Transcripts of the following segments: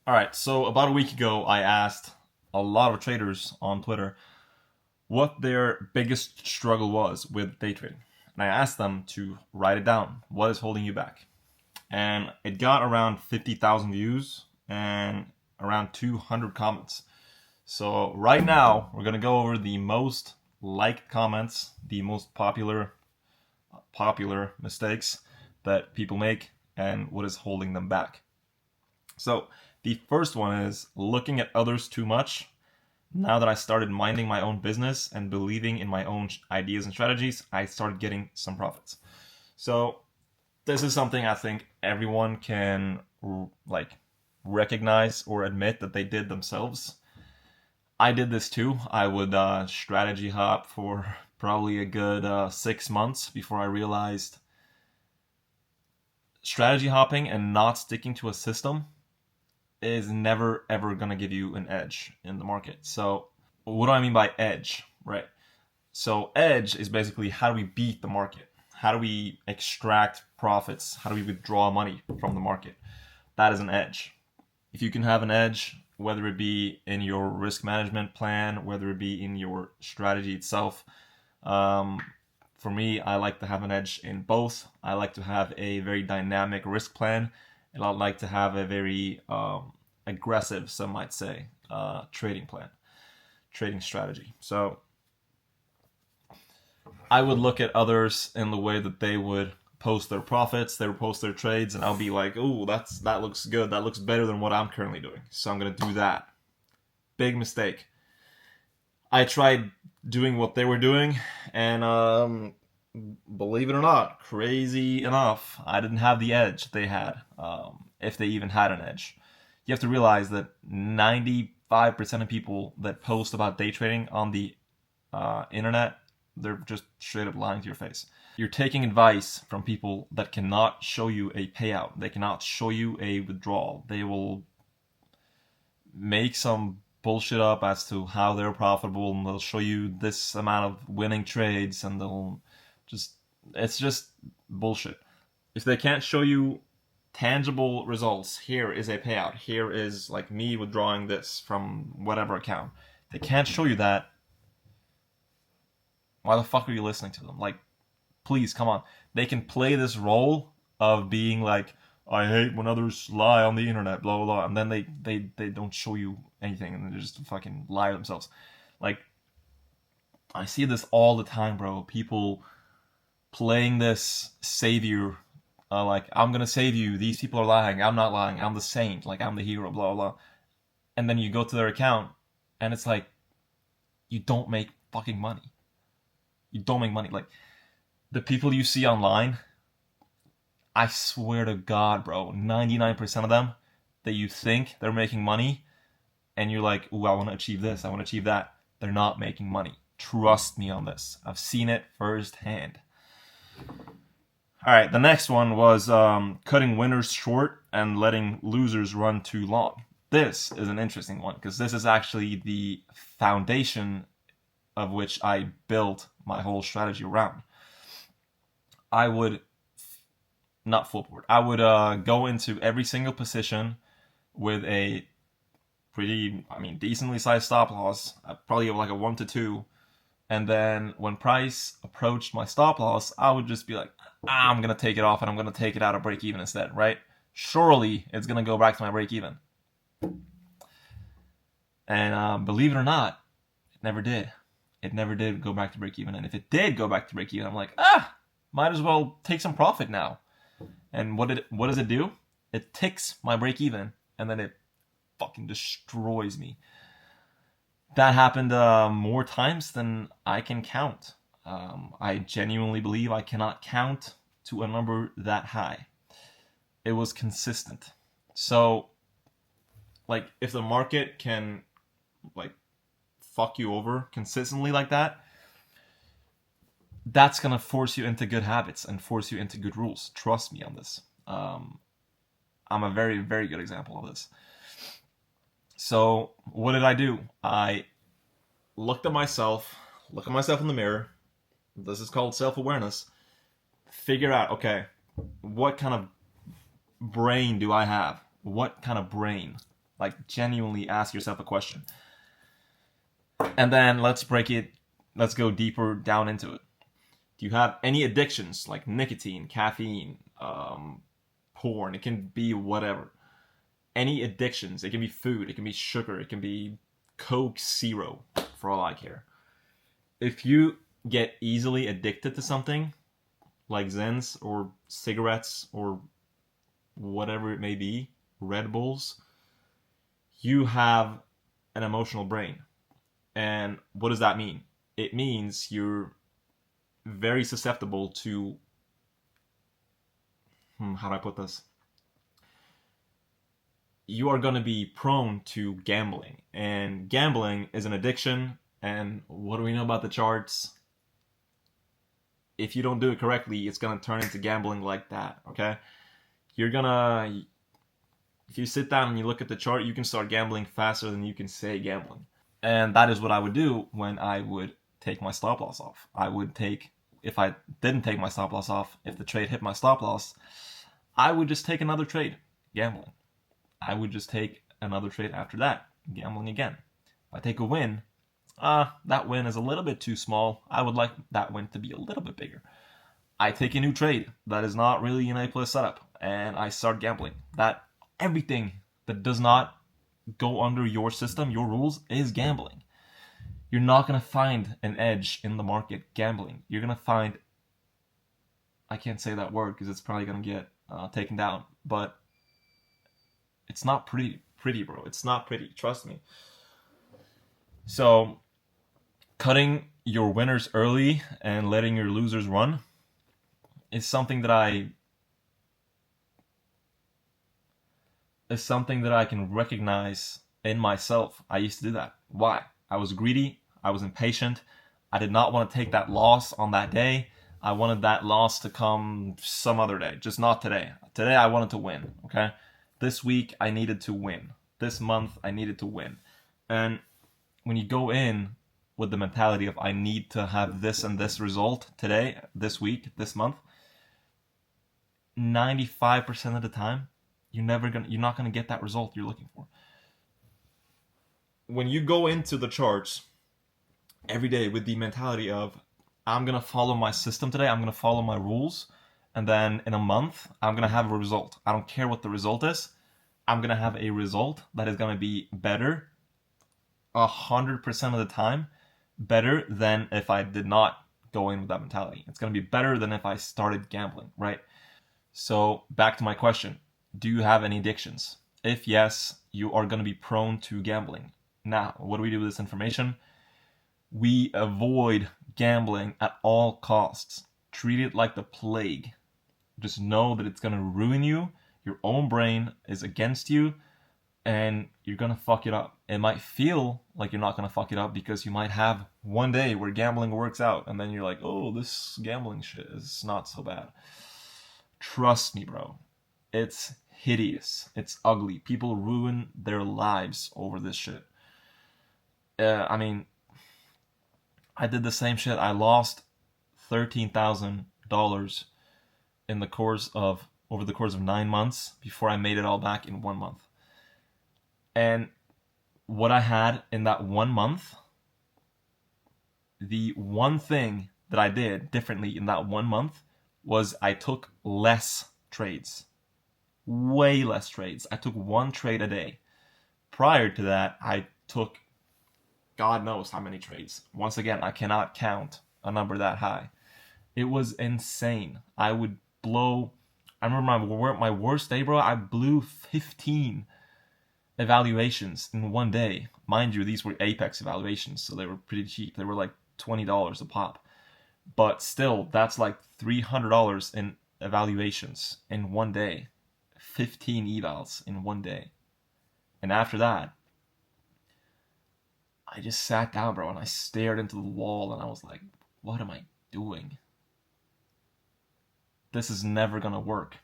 All right, so about a week ago, I asked a lot of traders on Twitter what their biggest struggle was with day trading. And I asked them to write it down. What is holding you back? And it got around 50,000 views and around 200 comments. So right now, we're going to go over the most liked comments, the most popular mistakes that people make, and what is holding them back. So the first one is looking at others too much. Now that I started minding my own business and believing in my own ideas and strategies, I started getting some profits. So this is something I think everyone can like recognize or admit that they did themselves. I did this too. I would strategy hop for probably a good 6 months before I realized strategy hopping and not sticking to a system is never ever going to give you an edge in the market. So what do I mean by edge, right? So edge is basically how do we beat the market? How do we extract profits? How do we withdraw money from the market? That is an edge. If you can have an edge, whether it be in your risk management plan, whether it be in your strategy itself, for me, I like to have an edge in both. I like to have a very dynamic risk plan, and I like to have a very aggressive, some might say, trading plan, trading strategy. So I would look at others in the way that they would post their profits, they would post their trades, and I'll be like, "Oh, that looks good. That looks better than what I'm currently doing. So I'm gonna do that." Big mistake. I tried doing what they were doing, and believe it or not, crazy enough, I didn't have the edge they had, if they even had an edge. You have to realize that 95% of people that post about day trading on the internet, they're just straight up lying to your face. You're taking advice from people that cannot show you a payout. They cannot show you a withdrawal. They will make some bullshit up as to how they're profitable, and they'll show you this amount of winning trades, and they'll just, it's just bullshit. If they can't show you tangible results, here is a payout, here is like me withdrawing this from whatever account, they can't show you that, why the fuck are you listening to them? Like, please, come on. They can play this role of being like, I hate when others lie on the internet, blah, blah, blah. And then they don't show you anything, and they just fucking lie themselves. Like, I see this all the time, bro. People playing this savior, like, I'm gonna save you. These people are lying. I'm not lying. I'm the saint. Like, I'm the hero, blah, blah, blah. And then you go to their account, and it's like, you don't make fucking money. You don't make money. Like, the people you see online, I swear to God, bro, 99% of them that you think they're making money, and you're like, ooh, I want to achieve this, I want to achieve that, they're not making money. Trust me on this. I've seen it firsthand. All right, the next one was cutting winners short and letting losers run too long. This is an interesting one because this is actually the foundation of which I built my whole strategy around. I would not flipboard. I would go into every single position with a pretty, decently sized stop loss. Probably like a 1 to 2. And then when price approached my stop loss, I would just be like, I'm going to take it off and I'm going to take it out of break even instead, right? Surely it's going to go back to my break even. And believe it or not, it never did. It never did go back to break even. And if it did go back to break even, I'm like, might as well take some profit now. And what does it do? It ticks my break even, and then it fucking destroys me. That happened more times than I can count. I genuinely believe I cannot count to a number that high. It was consistent. So, like, if the market can, like, fuck you over consistently like that, that's going to force you into good habits and force you into good rules. Trust me on this. I'm a very, very good example of this. So what did I do? I looked at myself in the mirror. This is called self-awareness. Figure out, okay, what kind of brain do I have? What kind of brain Like, genuinely ask yourself a question. And then let's go deeper down into it. Do you have any addictions like nicotine, caffeine, porn? It can be whatever. Any addictions. It can be food, it can be sugar, it can be Coke Zero, for all I care. If you get easily addicted to something, like Zens or cigarettes or whatever it may be, Red Bulls, you have an emotional brain. And what does that mean? It means you're very susceptible to, how do I put this? You are going to be prone to gambling. And gambling is an addiction. And what do we know about the charts? If you don't do it correctly, it's going to turn into gambling like that, okay? If you sit down and you look at the chart, you can start gambling faster than you can say gambling. And that is what I would do when I would take my stop loss off. If I didn't take my stop loss off, if the trade hit my stop loss, I would just take another trade, gambling. I would just take another trade after that, gambling again. If I take a win, that win is a little bit too small. I would like that win to be a little bit bigger. I take a new trade that is not really an A+ setup, and I start gambling. That everything that does not go under your system, your rules, is gambling. You're not going to find an edge in the market gambling. You're going to find, I can't say that word because it's probably going to get taken down, but it's not pretty, bro. It's not pretty. Trust me. So, cutting your winners early and letting your losers run is something that I can recognize in myself. I used to do that. Why? I was greedy. I was impatient. I did not want to take that loss on that day. I wanted that loss to come some other day, just not today. Today I wanted to win, okay? This week I needed to win. This month I needed to win. And when you go in with the mentality of I need to have this and this result today, this week, this month, 95% of the time, you're not gonna get that result you're looking for. When you go into the charts every day with the mentality of I'm gonna follow my system today, I'm gonna follow my rules, and then in a month I'm gonna have a result. I don't care what the result is. I'm gonna have a result that is gonna be better 100% of the time, better than if I did not go in with that mentality. It's gonna be better than if I started gambling, right? So back to my question. Do you have any addictions? If yes, you are going to be prone to gambling. Now, what do we do with this information? We avoid gambling at all costs. Treat it like the plague. Just know that it's going to ruin you. Your own brain is against you, and you're going to fuck it up. It might feel like you're not going to fuck it up because you might have one day where gambling works out, and then you're like, oh, this gambling shit is not so bad. Trust me, bro. It's hideous. It's ugly. People ruin their lives over this shit. I mean, I did the same shit. I lost $13,000 over the course of 9 months before I made it all back in 1 month. And what I had in that 1 month, the one thing that I did differently in that 1 month was I took less trades. Way less trades. I took one trade a day. Prior to that, I took God knows how many trades. Once again, I cannot count a number that high. It was insane. I remember my worst day, bro, I blew 15 evaluations in one day. Mind you, these were Apex evaluations, so they were pretty cheap. They were like $20 a pop. But still, that's like $300 in evaluations in one day. 15 evals in one day. And after that, I just sat down, bro, and I stared into the wall, and I was like, what am I doing? This is never gonna work.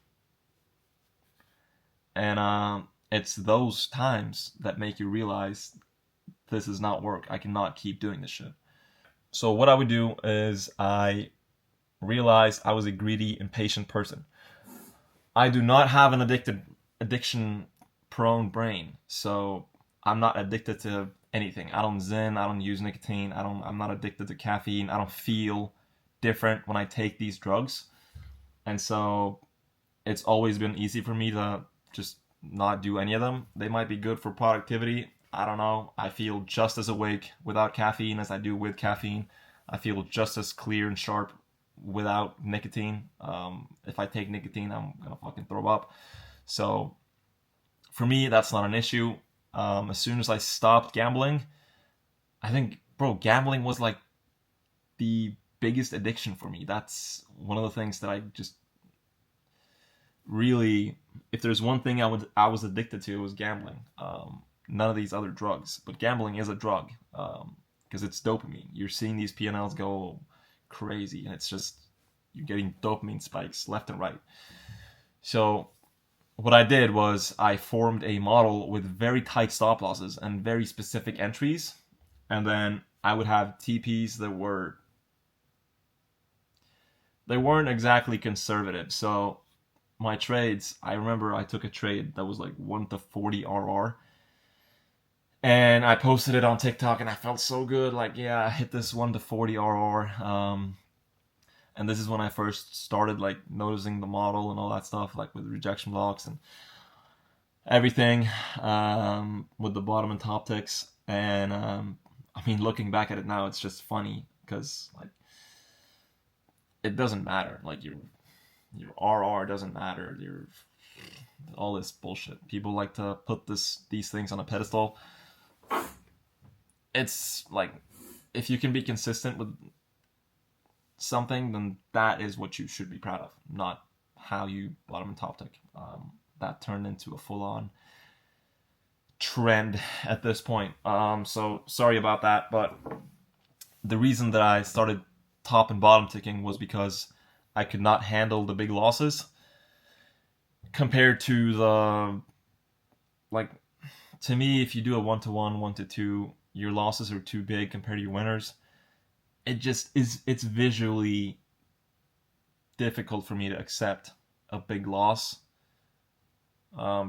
And it's those times that make you realize this does not work. I cannot keep doing this shit. So what I would do is I realized I was a greedy, impatient person. I do not have an addiction prone brain, so I'm not addicted to anything. I don't zen, I don't use nicotine, I'm not addicted to caffeine. I don't feel different when I take these drugs. And so it's always been easy for me to just not do any of them. They might be good for productivity. I don't know. I feel just as awake without caffeine as I do with caffeine. I feel just as clear and sharp without nicotine. If I take nicotine, I'm gonna fucking throw up. So for me, that's not an issue. As soon as I stopped gambling, I think, bro, gambling was like the biggest addiction for me. That's one of the things that I just really, if there's one thing I was addicted to, it was gambling. None of these other drugs, but gambling is a drug because it's dopamine. You're seeing these P&Ls go crazy, and it's just you're getting dopamine spikes left and right. So what I did was I formed a model with very tight stop losses and very specific entries, and then I would have TPs that they weren't exactly conservative. So my trades, I remember I took a trade that was like 1 to 40 RR, and I posted it on TikTok, and I felt so good. Like, yeah, I hit this 1 to 40 RR. And this is when I first started like noticing the model and all that stuff, like with rejection blocks and everything, with the bottom and top ticks. And I mean, looking back at it now, it's just funny because like it doesn't matter. Like your RR doesn't matter. Your all this bullshit. People like to put these things on a pedestal. It's like if you can be consistent with something, then that is what you should be proud of, not how you bottom and top tick. That turned into a full-on trend at this point. So sorry about that, but the reason that I started top and bottom ticking was because I could not handle the big losses compared to the, like, to me, if you do a 1-to-1, 1-to-2, your losses are too big compared to your winners. It just is, it's visually difficult for me to accept a big loss,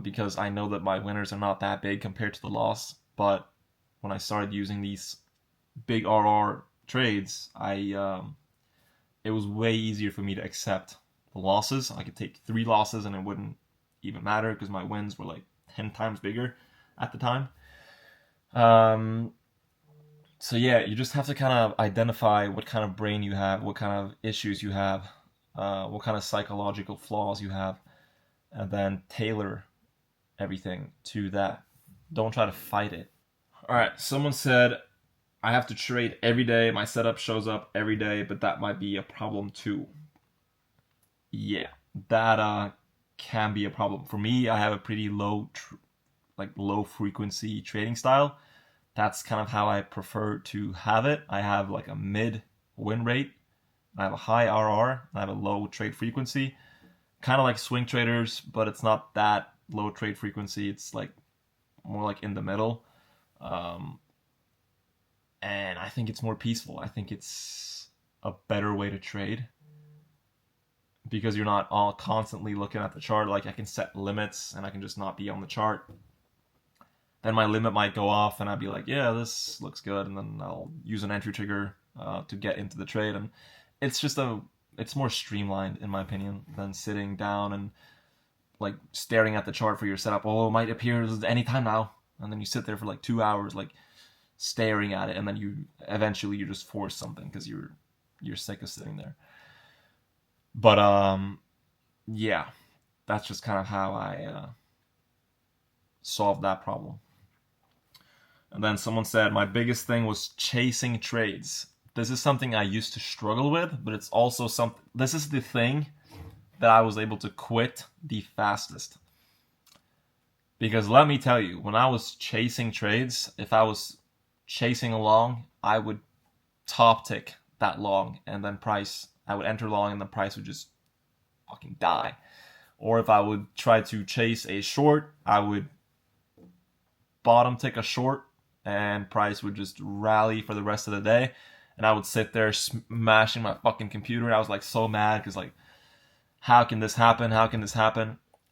because I know that my winners are not that big compared to the loss. But when I started using these big RR trades, it was way easier for me to accept the losses. I could take 3 losses and it wouldn't even matter because my wins were like 10 times bigger at the time. So yeah, you just have to kind of identify what kind of brain you have, what kind of issues you have, what kind of psychological flaws you have, and then tailor everything to that. Don't try to fight it. All right, someone said, I have to trade every day. My setup shows up every day, but that might be a problem too. Yeah, that can be a problem. For me, I have a pretty low frequency trading style. That's kind of how I prefer to have it. I have like a mid win rate. I have a high RR. I have a low trade frequency. Kind of like swing traders, but it's not that low trade frequency. It's like more like in the middle. And I think it's more peaceful. I think it's a better way to trade because you're not all constantly looking at the chart. Like I can set limits and I can just not be on the chart. Then my limit might go off and I'd be like, yeah, this looks good. And then I'll use an entry trigger to get into the trade. And it's it's more streamlined in my opinion than sitting down and like staring at the chart for your setup. Oh, it might appear anytime now. And then you sit there for like 2 hours, like staring at it. And then you just force something because you're sick of sitting there. But yeah, that's just kind of how I solved that problem. And then someone said, my biggest thing was chasing trades. This is something I used to struggle with, but it's also this is the thing that I was able to quit the fastest. Because let me tell you, when I was chasing trades, if I was chasing along, I would top tick that long and then I would enter long and the price would just fucking die. Or if I would try to chase a short, I would bottom tick a short and price would just rally for the rest of the day, and I would sit there smashing my fucking computer, and I was like so mad because like, how can this happen?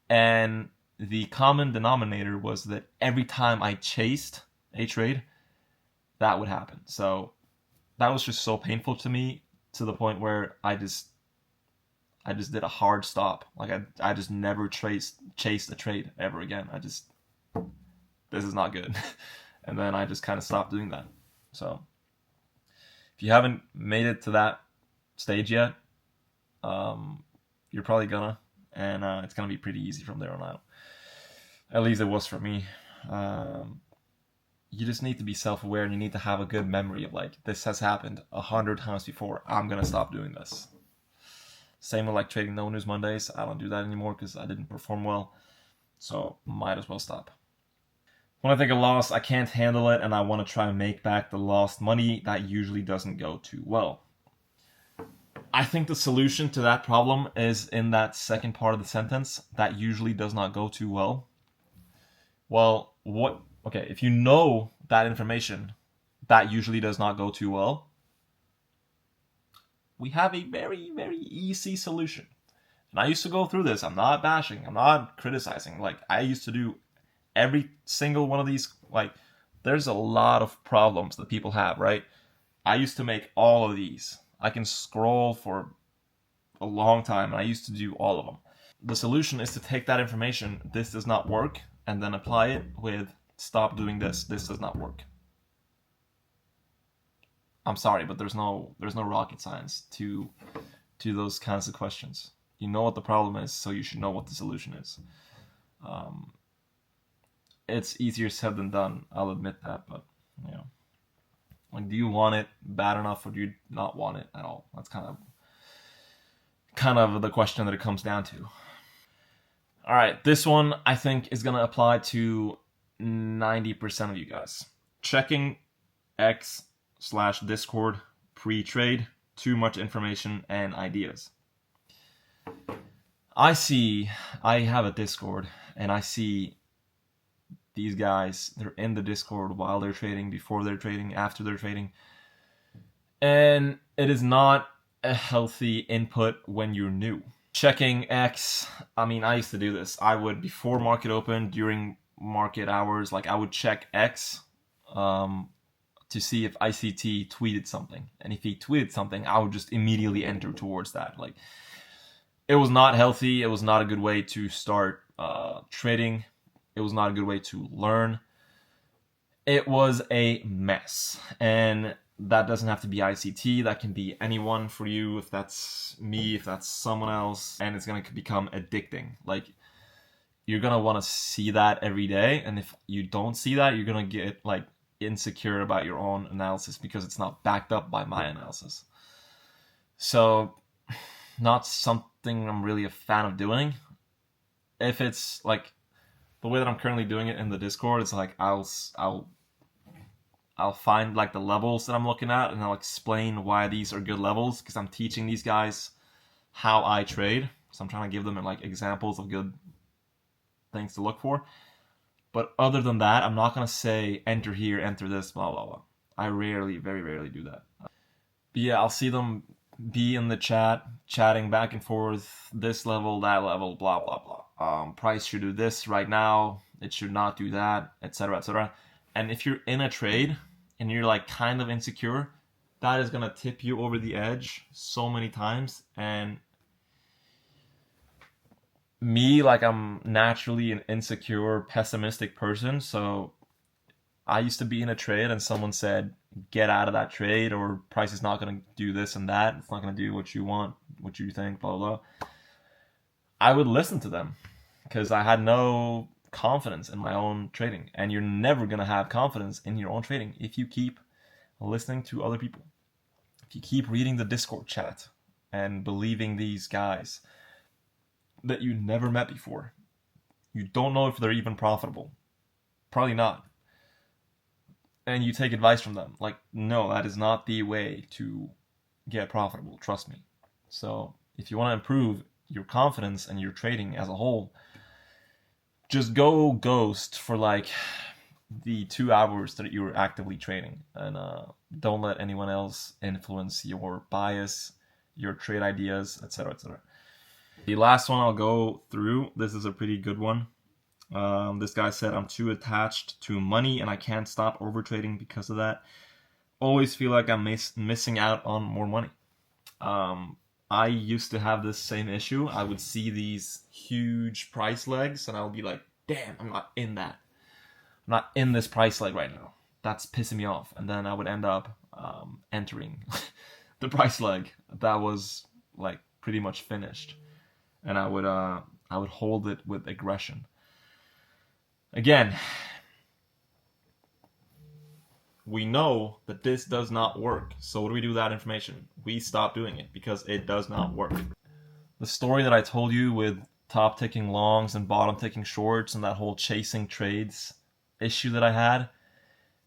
And the common denominator was that every time I chased a trade, that would happen. So that was just so painful to me, to the point where I just did a hard stop. Like I just never chased a trade ever again. This is not good. And then I just kind of stopped doing that. So if you haven't made it to that stage yet, you're probably gonna, and it's gonna be pretty easy from there on out. At least it was for me. You just need to be self-aware, and you need to have a good memory of, like, this has happened 100 times before. I'm gonna stop doing this. Same with like trading no news Mondays. I don't do that anymore because I didn't perform well. So might as well stop. When I take a loss, I can't handle it, and I want to try to make back the lost money. That usually doesn't go too well. I think the solution to that problem is in that second part of the sentence. That usually does not go too well. Well, okay, if you know that information, that usually does not go too well, we have a very, very easy solution. And I used to go through this. I'm not bashing. I'm not criticizing. Like, I used to do every single one of these. Like, there's a lot of problems that people have, right? I used to make all of these. I can scroll for a long time, and I used to do all of them. The solution is to take that information, this does not work, and then apply it with, stop doing this does not work. I'm sorry, but there's no rocket science to those kinds of questions. You know what the problem is, so you should know what the solution is. It's easier said than done, I'll admit that, but you know, like, do you want it bad enough, or do you not want it at all? That's kind of the question that it comes down to. All right, this one I think is gonna apply to 90% of you guys. Checking X/Discord pre-trade, too much information and ideas. I have a Discord, and I see these guys, they're in the Discord while they're trading, before they're trading, after they're trading. And it is not a healthy input when you're new. Checking X, I mean, I used to do this. I would, before market open, during market hours, like, I would check X to see if ICT tweeted something. And if he tweeted something, I would just immediately enter towards that. Like, it was not healthy. It was not a good way to start trading. It was not a good way to learn. It was a mess. And that doesn't have to be ICT. That can be anyone for you. If that's me, if that's someone else. And it's going to become addicting. Like, you're going to want to see that every day. And if you don't see that, you're going to get, like, insecure about your own analysis because it's not backed up by my analysis. So, not something I'm really a fan of doing. If it's like the way that I'm currently doing it in the Discord, it's like I'll find, like, the levels that I'm looking at, and I'll explain why these are good levels, because I'm teaching these guys how I trade. So I'm trying to give them, like, examples of good things to look for. But other than that, I'm not going to say, enter here, enter this, blah, blah, blah. I very rarely do that. But yeah, I'll see them be in the chat, chatting back and forth, this level, that level, blah, blah, blah. Price should do this right now. It should not do that, etc., etc. And if you're in a trade and you're, like, kind of insecure, that is going to tip you over the edge so many times. And me, like, I'm naturally an insecure, pessimistic person, so I used to be in a trade and someone said, get out of that trade, or price is not going to do this and that, it's not going to do what you want, what you think, blah, blah, blah. I would listen to them because I had no confidence in my own trading. And you're never going to have confidence in your own trading if you keep listening to other people. If you keep reading the Discord chat and believing these guys that you never met before. You don't know if they're even profitable. Probably not. And you take advice from them. Like, no, that is not the way to get profitable. Trust me. So if you want to improve your confidence and your trading as a whole, just go ghost for, like, the 2 hours that you're actively trading. And don't let anyone else influence your bias, your trade ideas, etc., etc. The last one I'll go through, this is a pretty good one. This guy said, I'm too attached to money and I can't stop overtrading because of that. Always feel like I'm missing out on more money. I used to have this same issue. I would see these huge price legs and I would be like, damn, I'm not in that. I'm not in this price leg right now. That's pissing me off. And then I would end up entering the price leg that was like pretty much finished. And I would hold it with aggression. Again, we know that this does not work. So what do we do with that information? We stop doing it because it does not work. The story that I told you with top ticking longs and bottom ticking shorts and that whole chasing trades issue that I had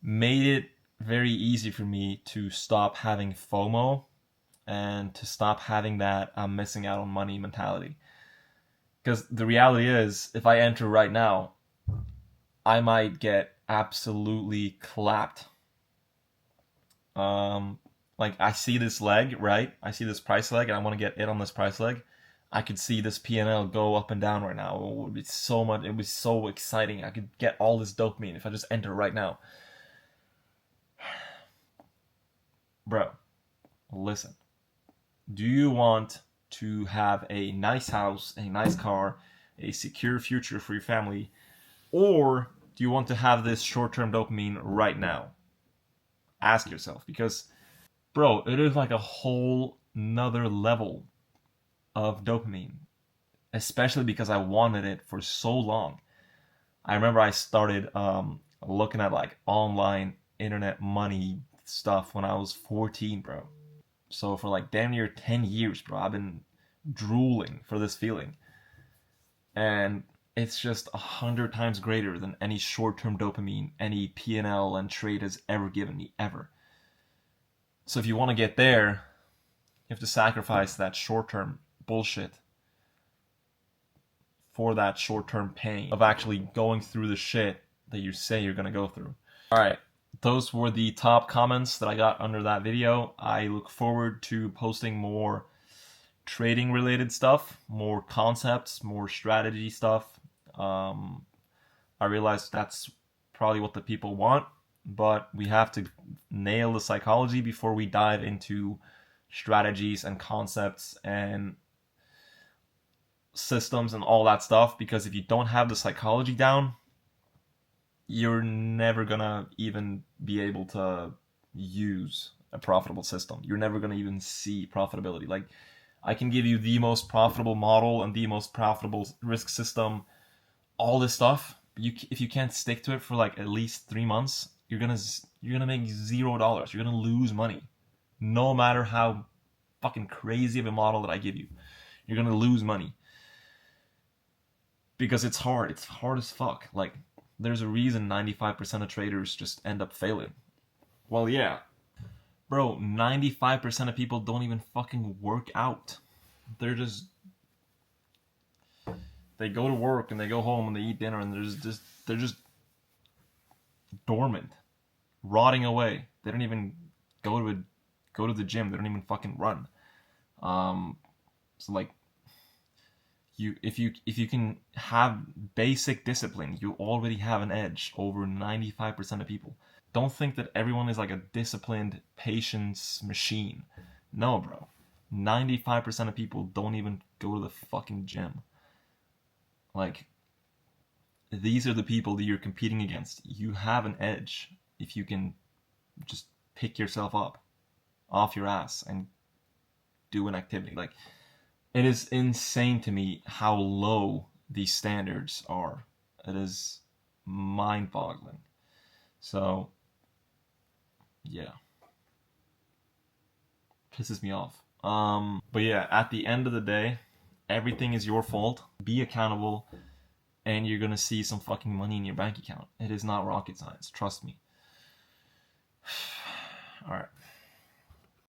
made it very easy for me to stop having FOMO and to stop having that I'm missing out on money mentality. Because the reality is, if I enter right now, I might get absolutely clapped. Like I see this leg, right? I see this price leg and I want to get in on this price leg. I could see this P&L go up and down right now. It would be so much, it was so exciting. I could get all this dopamine if I just enter right now. Bro, listen. Do you want to have a nice house, a nice car, a secure future for your family, or do you want to have this short-term dopamine right now? Ask yourself, because, bro, it is like a whole nother level of dopamine, especially because I wanted it for so long. I remember I started looking at like online internet money stuff when I was 14, bro. So for like damn near 10 years, bro, I've been drooling for this feeling. And it's just 100 times greater than any short-term dopamine any P&L and trade has ever given me, ever. So if you want to get there, you have to sacrifice that short-term bullshit for that short-term pain of actually going through the shit that you say you're going to go through. Alright, those were the top comments that I got under that video. I look forward to posting more trading related stuff, more concepts, more strategy stuff. I realize that's probably what the people want, but we have to nail the psychology before we dive into strategies and concepts and systems and all that stuff, because if you don't have the psychology down, you're never gonna even be able to use a profitable system. You're never gonna even see profitability. Like, I can give you the most profitable model and the most profitable risk system, all this stuff. If you can't stick to it for like at least 3 months, you're gonna make $0. You're gonna lose money, no matter how fucking crazy of a model that I give you. You're gonna lose money because it's hard. It's hard as fuck. Like, there's a reason 95% of traders just end up failing. Well, yeah. Bro, 95% of people don't even fucking work out. They go to work and they go home and they eat dinner and they're just dormant, rotting away. They don't even go to the gym. They don't even fucking run. So like, if you can have basic discipline, you already have an edge over 95% of people. Don't think that everyone is like a disciplined patience machine. No, bro. 95% of people don't even go to the fucking gym. Like, these are the people that you're competing against. You have an edge if you can just pick yourself up off your ass and do an activity. Like, it is insane to me how low these standards are. It is mind-boggling. So, yeah. Pisses me off. But yeah, at the end of the day, everything is your fault. Be accountable, and you're gonna see some fucking money in your bank account. It is not rocket science. Trust me. Alright.